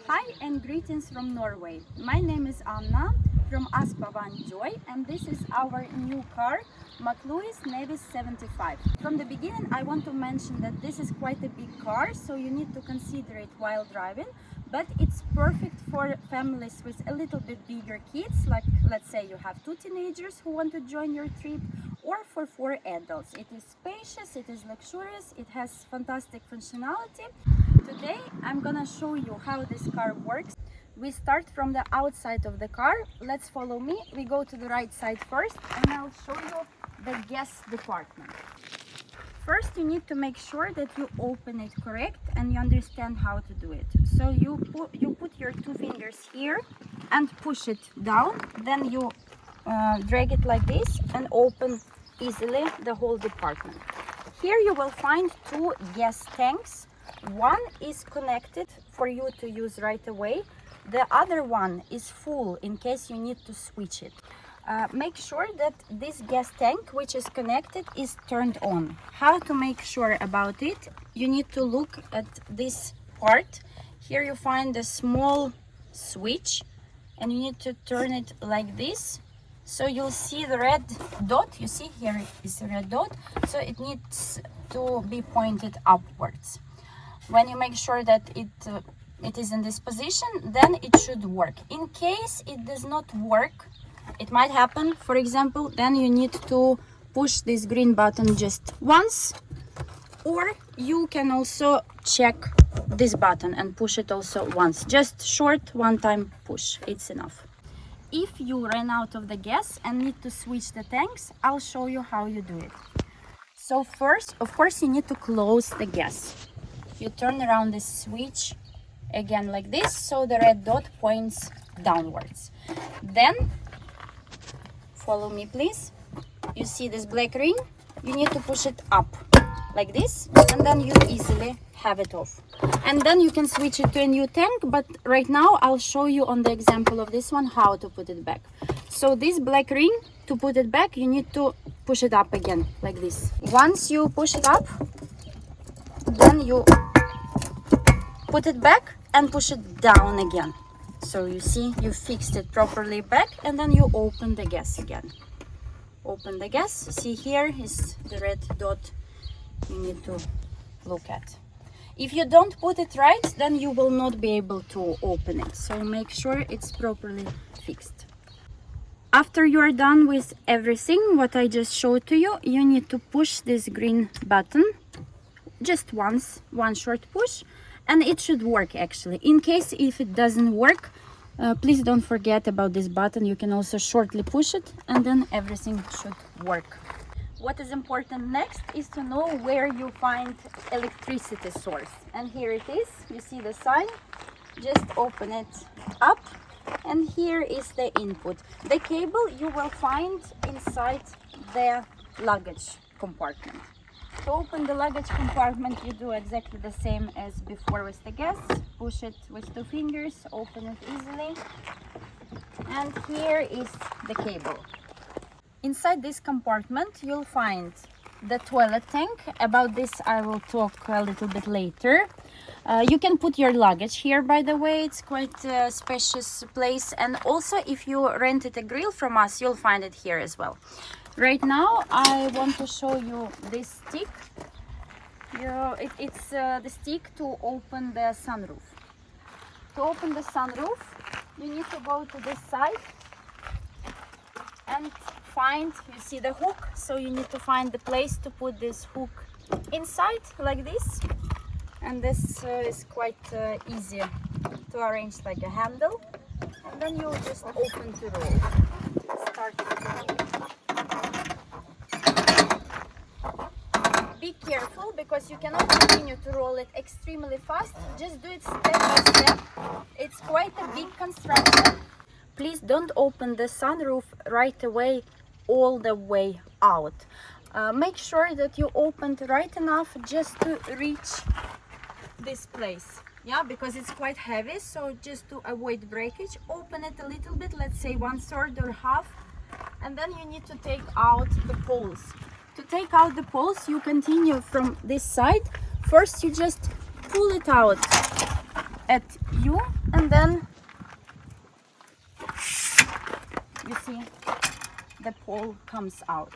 Hi and greetings from Norway. My name is Anna from Oslo, Vanjoy, and this is our new car, McLouis Nevis 75. From the beginning, I want to mention that this is quite a big car, so you need to consider it while driving, but it's perfect for families with a little bit bigger kids, like let's say you have 2 teenagers who want to join your trip, or for 4 adults. It is spacious, it is luxurious, it has fantastic functionality. Today I'm gonna show you how this car works. We start from the outside of the car. Let's follow me. We go to the right side first and I'll show you the gas department. First you need to make sure that you open it correct and you understand how to do it. So you put your 2 fingers here and push it down, then you drag it like this and open easily the whole department. Here you will find 2 gas tanks. One is connected for you to use right away. The other one is full in case you need to switch it. Make sure that this gas tank, which is connected, is turned on. How to make sure about it? You need to look at this part. Here you find a small switch and you need to turn it like this. So you'll see the red dot. You see here is a red dot. So it needs to be pointed upwards. When you make sure that it is in this position, then it should work. In case it does not work, it might happen, for example, then you need to push this green button just once, or you can also check this button and push it also once. Just short one-time push, it's enough. If you ran out of the gas and need to switch the tanks, I'll show you how you do it. So first, of course, you need to close the gas. You turn around this switch again like this, so the red dot points downwards. Then, follow me please. You see this black ring? You need to push it up like this, and then you easily have it off. And then you can switch it to a new tank, but right now I'll show you on the example of this one how to put it back. So this black ring, to put it back, you need to push it up again like this. Once you push it up, then you put it back and push it down again. So you see you fixed it properly back, and then you open the gas again. Open the gas. See, here is the red dot you need to look at. If you don't put it right, then you will not be able to open it. So make sure it's properly fixed. After you are done with everything what I just showed to you, you need to push this green button just once, one short push, and it should work actually. In case if it doesn't work, please don't forget about this button. You can also shortly push it and then everything should work. What is important next is to know where you find electricity source. And here it is. You see the sign. Just open it up and here is the input. The cable you will find inside the luggage compartment. To open the luggage compartment, you do exactly the same as before with the gas. Push it with 2 fingers, open it easily. And here is the cable. Inside this compartment, you'll find the toilet tank. About this I will talk a little bit later. You can put your luggage here, by the way. It's quite a spacious place. And also, if you rented a grill from us, you'll find it here as well. Right now I want to show you this stick. It's the stick to open the sunroof. To open the sunroof, you need to go to this side and find, you see the hook, so you need to find the place to put this hook inside like this. And this is quite easy to arrange, like a handle. And then you just open to roll. Start to roll. Be careful because you cannot continue to roll it extremely fast. Just do it step by step. It's quite a big construction. Please don't open the sunroof right away, all the way out. Make sure that you opened right enough just to reach this place. Yeah, because it's quite heavy, so just to avoid breakage, open it a little bit, let's say 1/3 or half, and then you need to take out the poles. To take out the poles, you continue from this side. First, you just pull it out at you And then you see the pole comes out.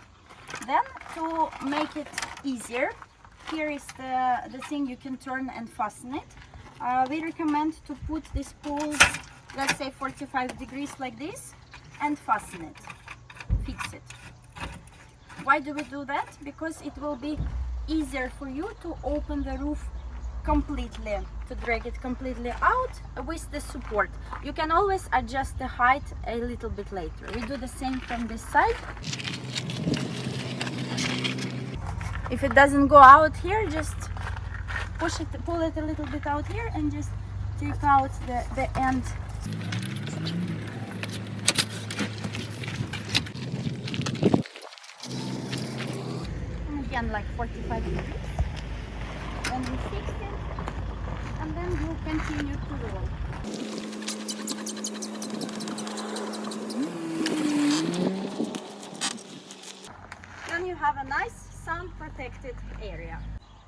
Then to make it easier, here is the thing you can turn and fasten it. We recommend to put this pole, let's say 45 degrees like this, and fasten it, fix it. Why do we do that? Because it will be easier for you to open the roof completely, to drag it completely out with the support. You can always adjust the height a little bit later. We do the same from this side. If it doesn't go out here, just push it, pull it a little bit out here and just take out the end. And again, like 45 degrees. Then we fix it, and then we'll continue to roll. Then you have a nice sun protected area.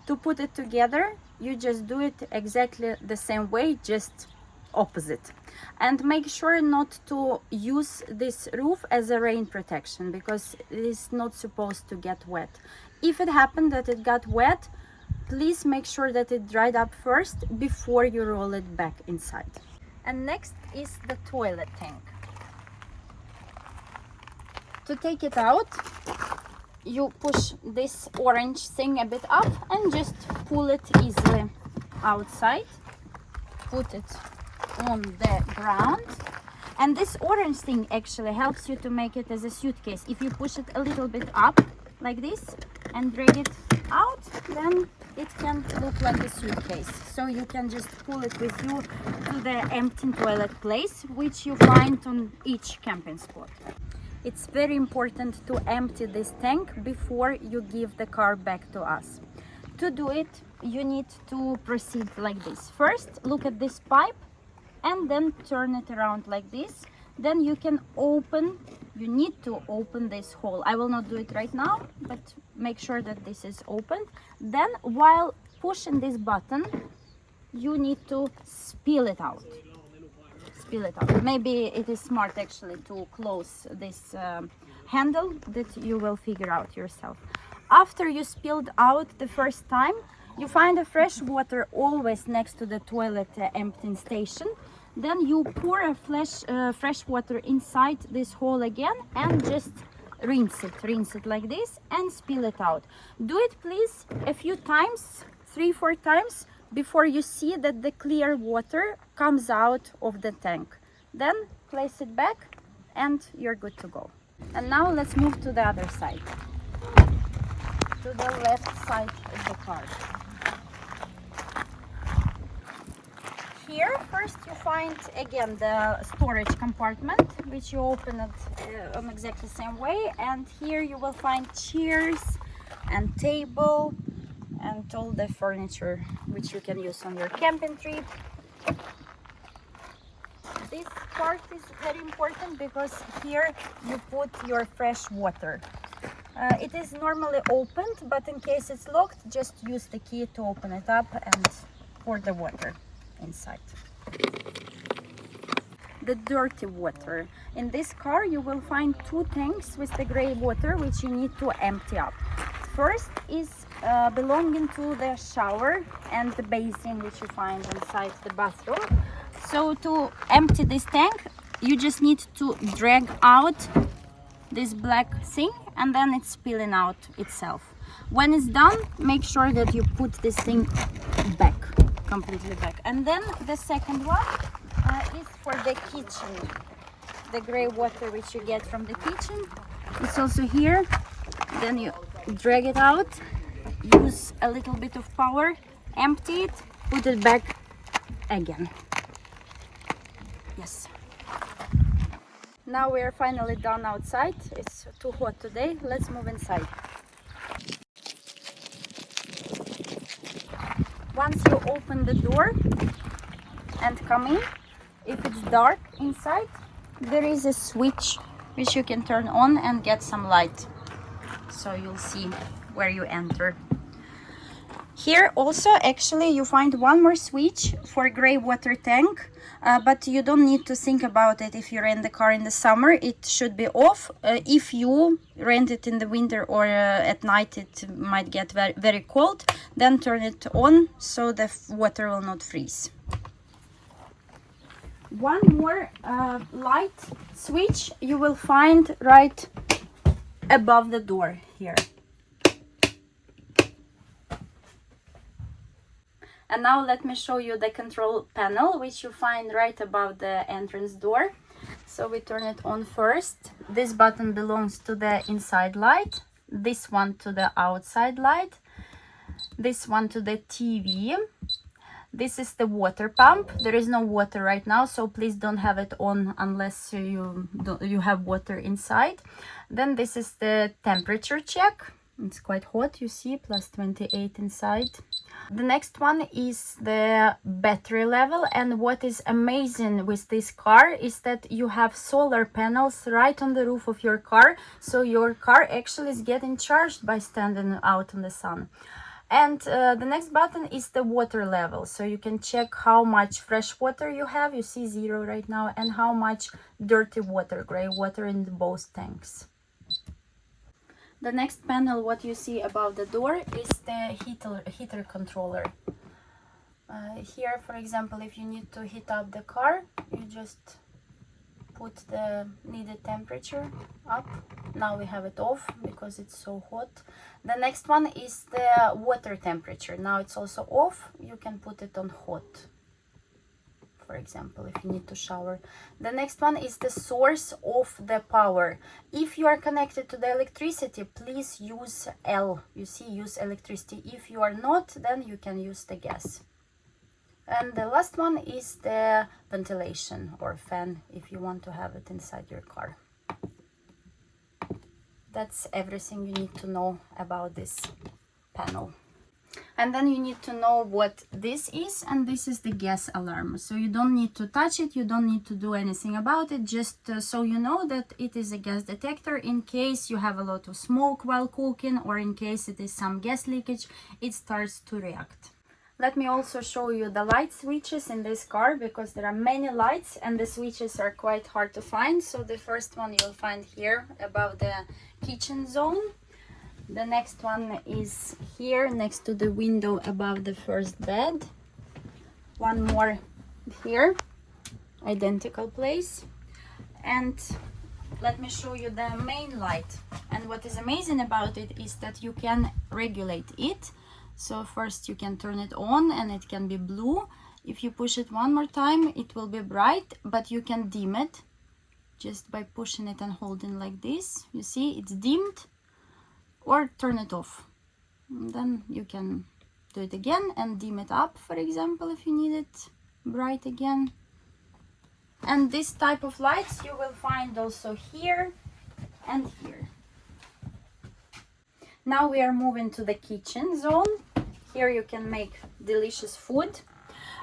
To put it together, you just do it exactly the same way, just opposite. And make sure not to use this roof as a rain protection, because it is not supposed to get wet. If it happened that it got wet, please make sure that it dried up first before you roll it back inside. And next is the toilet tank. To take it out, you push this orange thing a bit up and just pull it easily outside. Put it on the ground. And this orange thing actually helps you to make it as a suitcase. If you push it a little bit up like this and drag it out, then it can look like a suitcase. So you can just pull it with you to the empty toilet place, which you find on each camping spot. It's very important to empty this tank before you give the car back to us. To do it, you need to proceed like this. First, look at this pipe and then turn it around like this. Then you can open, you need to open this hole. I will not do it right now, but make sure that this is opened. Then while pushing this button, you need to spill it out. Spill it out. Maybe it is smart actually to close this handle, that you will figure out yourself. After you spilled out the first time, you find a fresh water always next to the toilet emptying station. Then you pour a fresh water inside this hole again and just rinse it like this and spill it out. Do it please a few times, 3-4 times, before you see that the clear water comes out of the tank. Then place it back and you're good to go. And now let's move to the other side, to the left side of the car. Here first you find again the storage compartment, which you open it on exactly the same way, and here you will find chairs and table and all the furniture which you can use on your camping trip. This part is very important because here you put your fresh water. It is normally opened, but in case it's locked, just use the key to open it up and pour the water inside. The dirty water. In this car you will find 2 tanks with the gray water which you need to empty up. First is belonging to the shower and the basin which you find inside the bathroom. So to empty this tank, you just need to drag out this black thing and then it's spilling out itself. When it's done, make sure that you put this thing back, completely back. And then the second one is for the kitchen. The gray water which you get from the kitchen, it's also here. Then you drag it out, use a little bit of power, empty it, put it back again. Yes. Now we are finally done outside. It's too hot today. Let's move inside. Once you open the door and come in, if it's dark inside, there is a switch which you can turn on and get some light. So you'll see where you enter. Here also actually you find one more switch for gray water tank, but you don't need to think about it if you rent the car in the summer. It should be off. If you rent it in the winter or at night it might get very, very cold, then turn it on so the water will not freeze. One more light switch you will find right above the door here. And now let me show you the control panel, which you find right above the entrance door. So we turn it on first. This button belongs to the inside light, this one to the outside light, this one to the TV. This is the water pump. There is no water right now, so please don't have it on unless you have water inside. Then this is the temperature check. It's quite hot, you see, plus 28 inside. The next one is the battery level, and what is amazing with this car is that you have solar panels right on the roof of your car, so your car actually is getting charged by standing out in the sun. And the next button is the water level, so you can check how much fresh water you have. You see 0 right now, and how much dirty water, gray water in both tanks. The next panel, what you see above the door, is the heater controller. Here, for example, if you need to heat up the car, you just put the needed temperature up. Now we have it off because it's so hot. The next one is the water temperature. Now it's also off. You can put it on hot, for example, if you need to shower. The next one is the source of the power. If you are connected to the electricity, please use L. You see, use electricity. If you are not, then you can use the gas. And the last one is the ventilation or fan, if you want to have it inside your car. That's everything you need to know about this panel. And then you need to know what this is, and this is the gas alarm. So you don't need to touch it, you don't need to do anything about it, just so you know that it is a gas detector in case you have a lot of smoke while cooking, or in case it is some gas leakage, it starts to react. Let me also show you the light switches in this car, because there are many lights and the switches are quite hard to find. So the first one you'll find here above the kitchen zone. The next one is here next to the window above the first bed. One more here, identical place. And let me show you the main light. And what is amazing about it is that you can regulate it. So first you can turn it on and it can be blue. If you push it one more time, it will be bright, but you can dim it just by pushing it and holding like this. You see, it's dimmed. Or turn it off. And then you can do it again and dim it up, for example, if you need it bright again. And this type of lights you will find also here and here. Now we are moving to the kitchen zone. Here you can make delicious food.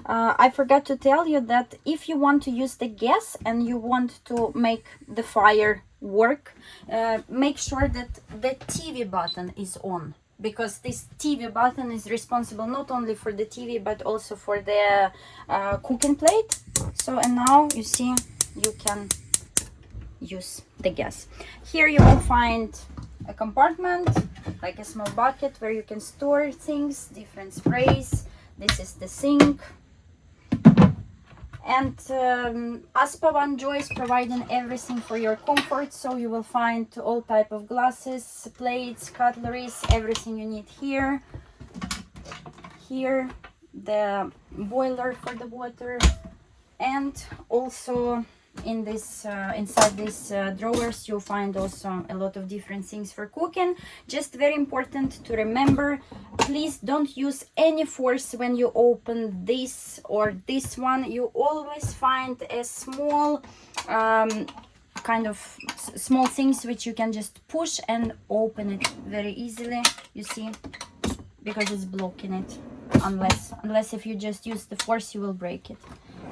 I forgot to tell you that if you want to use the gas and you want to make the fire work, make sure that the TV button is on, because this TV button is responsible not only for the TV but also for the cooking plate. So, and now you see you can use the gas. Here you will find a compartment, like a small bucket where you can store things, different sprays. This is the sink. And Vanjoy is providing everything for your comfort, so you will find all type of glasses, plates, cutleries, everything you need here. Here, the boiler for the water, and also in this inside these drawers you'll find also a lot of different things for cooking. Just very important to remember, please don't use any force when you open this or this one. You always find a small kind of small things which you can just push and open it very easily, you see, because it's blocking it. Unless if you just use the force, you will break it.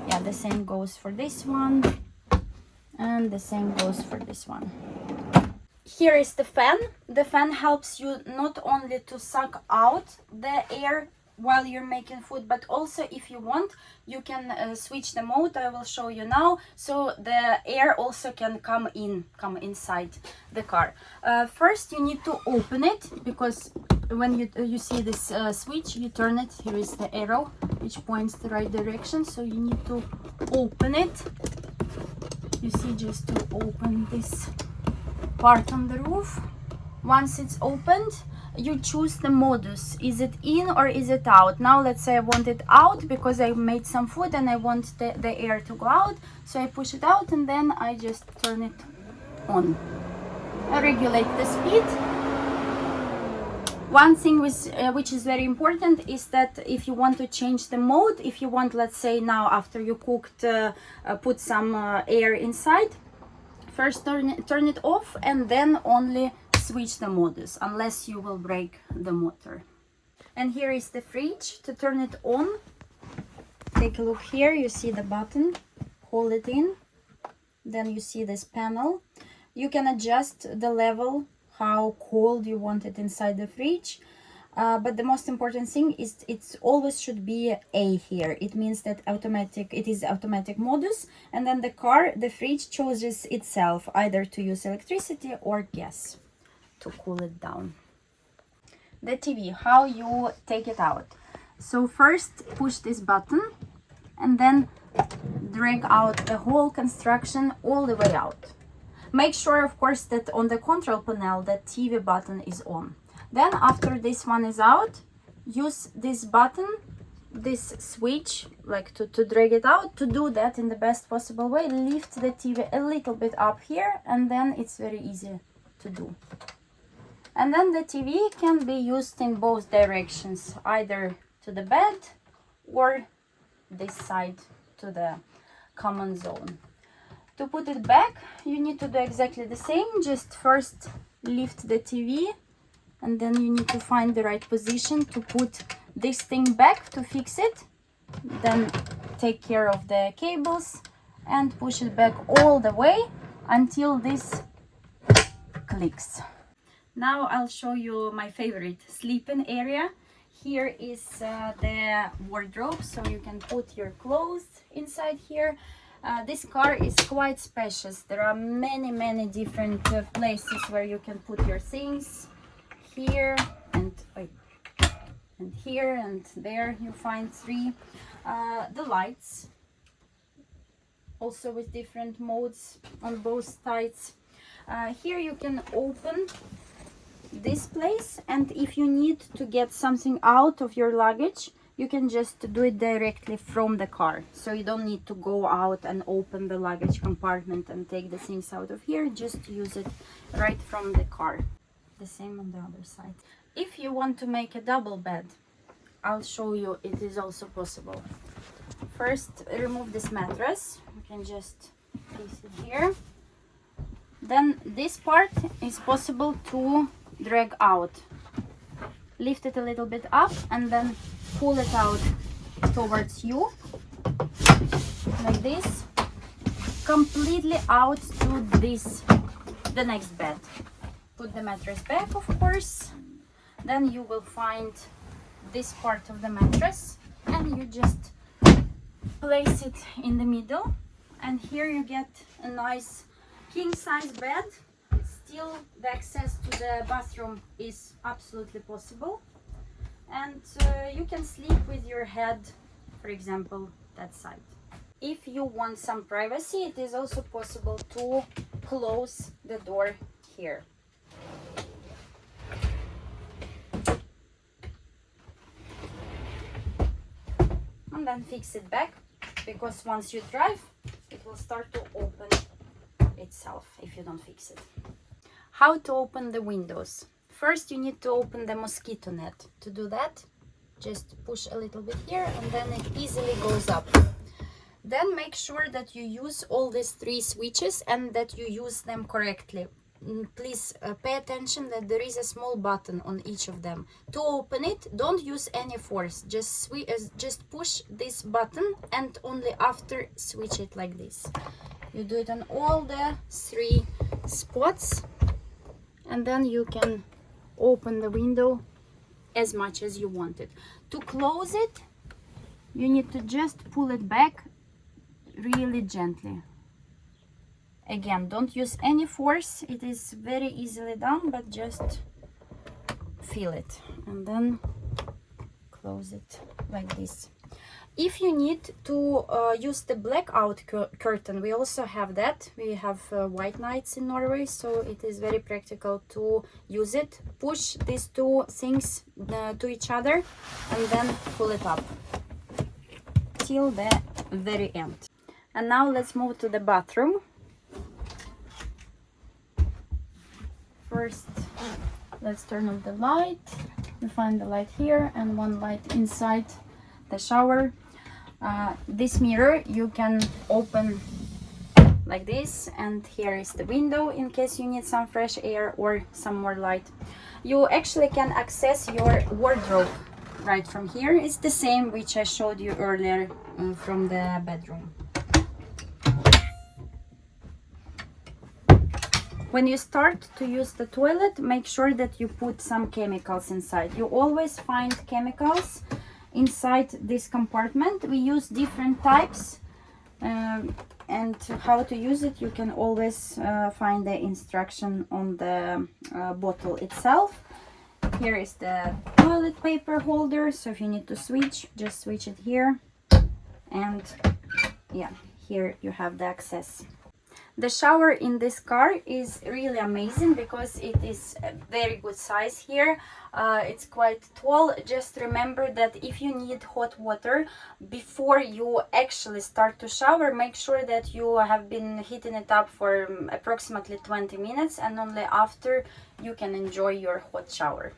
Yeah, the same goes for this one, and the same goes for this one. Here is the fan. The fan helps you not only to suck out the air while you're making food, but also if you want, you can switch the mode. I will show you now, so the air also can come inside the car. First you need to open it, because when you see this switch, you turn it. Here is the arrow which points the right direction, so you need to open it. You see, just to open this part on the roof. Once it's opened, you choose the modus. Is it in or is it out? Now let's say I want it out because I made some food and I want the air to go out, so I push it out and then I just turn it on. I regulate the speed. One thing which is very important is that if you want to change the mode, if you want, let's say now after you cooked, put some air inside, first turn it off and then only switch the modus, unless you will break the motor. And here is the fridge. To turn it on, take a look here. You see the button, hold it in, then you see this panel. You can adjust the level, how cold you want it inside the fridge. But the most important thing is it's always should be A here. It means that it is automatic modus, and then the fridge chooses itself either to use electricity or gas to cool it down. The TV, how you take it out. So first push this button and then drag out the whole construction all the way out. Make sure, of course, that on the control panel the TV button is on. Then after this one is out, use this button, this switch, like to drag it out. To do that in the best possible way, lift the TV a little bit up here, and then it's very easy to do. And then the TV can be used in both directions, either to the bed or this side to the common zone. To put it back, you need to do exactly the same. Just first lift the TV, and then you need to find the right position to put this thing back to fix it. Then take care of the cables and push it back all the way until this clicks. Now I'll show you my favorite sleeping area. Here is the wardrobe, so you can put your clothes inside here. This car is quite spacious. There are many different places where you can put your things. Here and here and there you find three. The lights, also with different modes on both sides. Here you can open this place, and if you need to get something out of your luggage, you can just do it directly from the car, so you don't need to go out and open the luggage compartment and take the things out of here. Just use it right from the car. The same on the other side. If you want to make a double bed, I'll show you, it is also possible. First, remove this mattress. You can just place it here. Then this part is possible to drag out. Lift it a little bit up and then pull it out towards you, like this, completely out to the next bed. Put the mattress back, of course. Then you will find this part of the mattress and you just place it in the middle, and here you get a nice king size bed. Still, the access to the bathroom is absolutely possible, and you can sleep with your head, for example, that side. If you want some privacy, it is also possible to close the door here. And then fix it back, because once you drive, it will start to open itself if you don't fix it. How to open the windows? First, you need to open the mosquito net. To do that, just push a little bit here and then it easily goes up. Then make sure that you use all these three switches and that you use them correctly. Please pay attention that there is a small button on each of them. To open it, don't use any force. Just push this button and only after switch it like this. You do it on all the three spots. and then you can open the window as much as you want it. To close it, you need to just pull it back really gently. Again, don't use any force, it is very easily done, but just feel it and then close it like this. If you need to use the blackout curtain, we also have that. We have white nights in Norway, so it is very practical to use it. Push these two things to each other and then pull it up till the very end. And now let's move to the bathroom. First, let's turn on the light. You find the light here and one light inside the shower. This mirror you can open like this, and here is the window in case you need some fresh air or some more light. You actually can access your wardrobe right from here. It's the same which I showed you earlier from the bedroom. When you start to use the toilet, make sure that you put some chemicals inside. You always find chemicals inside this compartment. We use different types, and how to use it you can always find the instruction on the bottle itself. Here is the toilet paper holder, so if you need to switch, just switch it here, and yeah, here you have the access. The shower in this car is really amazing because it is a very good size here. It's quite tall. Just remember that if you need hot water before you actually start to shower, make sure that you have been heating it up for approximately 20 minutes, and only after you can enjoy your hot shower.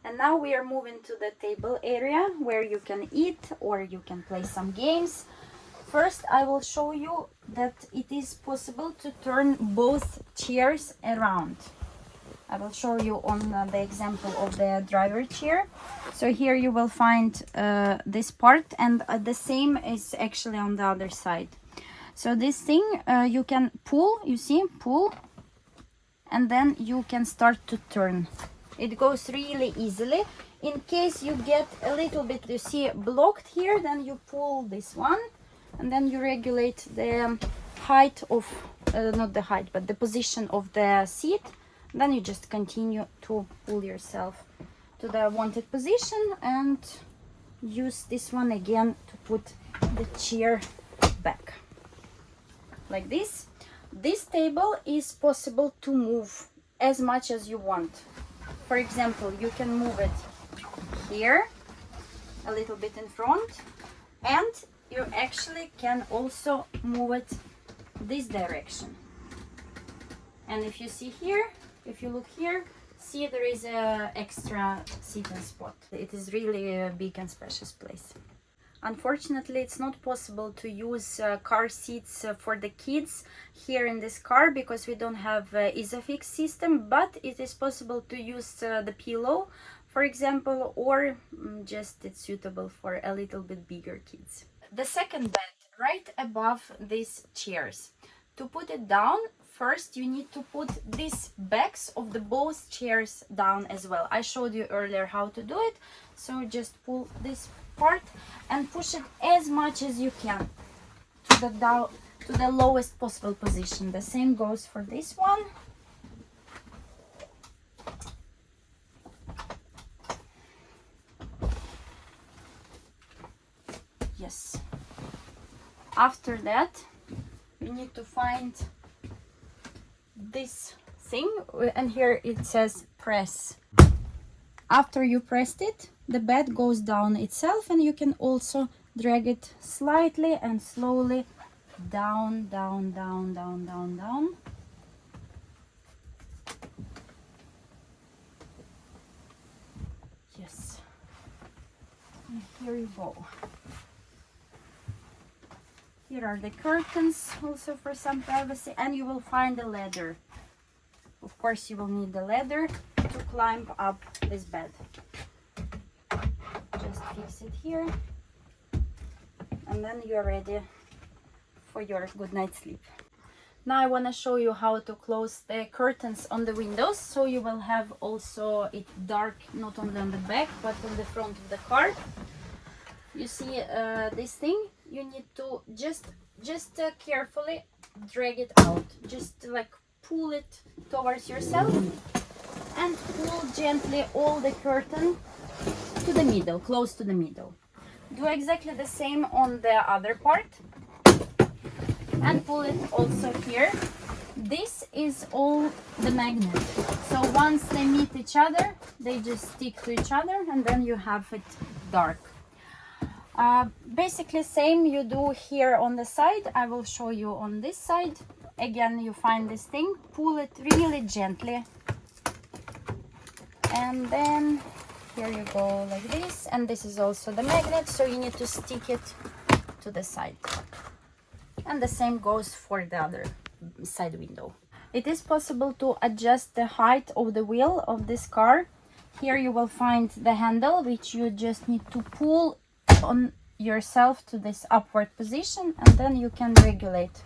And now we are moving to the table area where you can eat or you can play some games. First, I will show you that it is possible to turn both chairs around. I will show you on the example of the driver chair. So here you will find this part, and the same is actually on the other side. So this thing you can pull, you see, pull, and then you can start to turn. It goes really easily. In case you get a little bit, you see, blocked here, then you pull this one, and then you regulate the height of, not the height, but the position of the seat. Then you just continue to pull yourself to the wanted position and use this one again to put the chair back. Like this. This table is possible to move as much as you want. For example, you can move it here, a little bit in front, and you actually can also move it this direction. And if you see here, if you look here, see there is a extra seating spot. It is really a big and spacious place. Unfortunately, it's not possible to use car seats for the kids here in this car because we don't have Isofix system, but it is possible to use the pillow, for example, or just it's suitable for a little bit bigger kids. The second bed right above these chairs. To put it down, first you need to put these backs of the both chairs down as well. I showed you earlier how to do it, so just pull this part and push it as much as you can to the lowest possible position. The same goes for this one. Yes. After that, you need to find this thing, and here it says press. After you pressed it, the bed goes down itself, and you can also drag it slightly and slowly down, down, down, down, down, down. Yes. And here you go. Here are the curtains also for some privacy, and you will find a ladder. Of course, you will need the ladder to climb up this bed. Just fix it here, and then you're ready for your good night's sleep. Now I want to show you how to close the curtains on the windows, so you will have also it dark not only on the back but on the front of the car. You see this thing, you need to just carefully drag it out, just like pull it towards yourself and pull gently all the curtain to the middle, close to the middle. Do exactly the same on the other part and pull it also here. This is all the magnet, so once they meet each other they just stick to each other and then you have it dark. Basically same you do here on the side. I will show you on this side. Again, you find this thing, pull it really gently and then here you go like this, and this is also the magnet, so you need to stick it to the side. And the same goes for the other side window. It is possible to adjust the height of the wheel of this car. Here you will find the handle, which you just need to pull on yourself to this upward position, and then you can regulate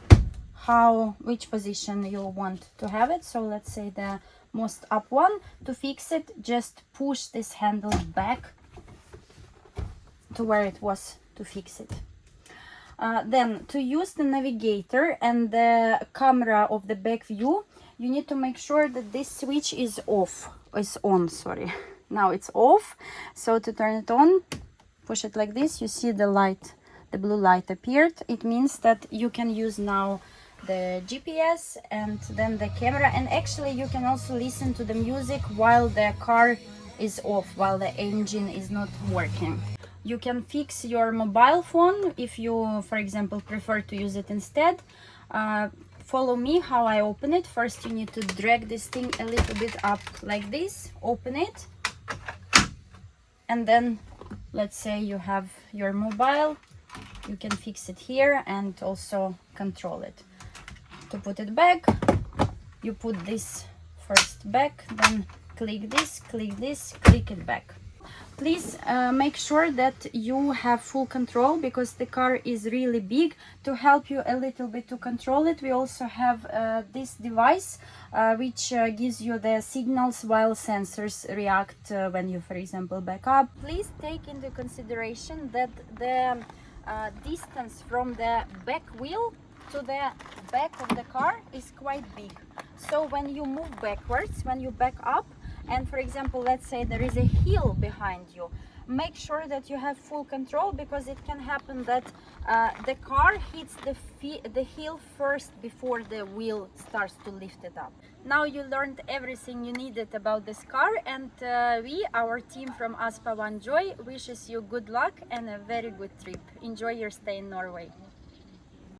which position you want to have it. So let's say the most up one. To fix it, just push this handle back to where it was to fix it. Then to use the navigator and the camera of the back view, you need to make sure that this switch is on, sorry. Now it's off. So to turn it on, push it like this, you see the light, the blue light appeared. It means that you can use now the GPS and then the camera, and actually you can also listen to the music while the car is off, while the engine is not working. You can fix your mobile phone if you, for example, prefer to use it instead. Follow me how I open it. First you need to drag this thing a little bit up like this, open it, and then let's say you have your mobile, you can fix it here and also control it. To put it back, you put this first back, then click this, click it back. Please make sure that you have full control, because the car is really big. To help you a little bit to control it, we also have this device which gives you the signals while sensors react when you, for example, back up. Please take into consideration that the distance from the back wheel to the back of the car is quite big. So when you move backwards, when you back up, and for example, let's say there is a hill behind you, make sure that you have full control, because it can happen that the car hits the hill first before the wheel starts to lift it up. Now you learned everything you needed about this car, and our team from Vanjoy wishes you good luck and a very good trip. Enjoy your stay in Norway.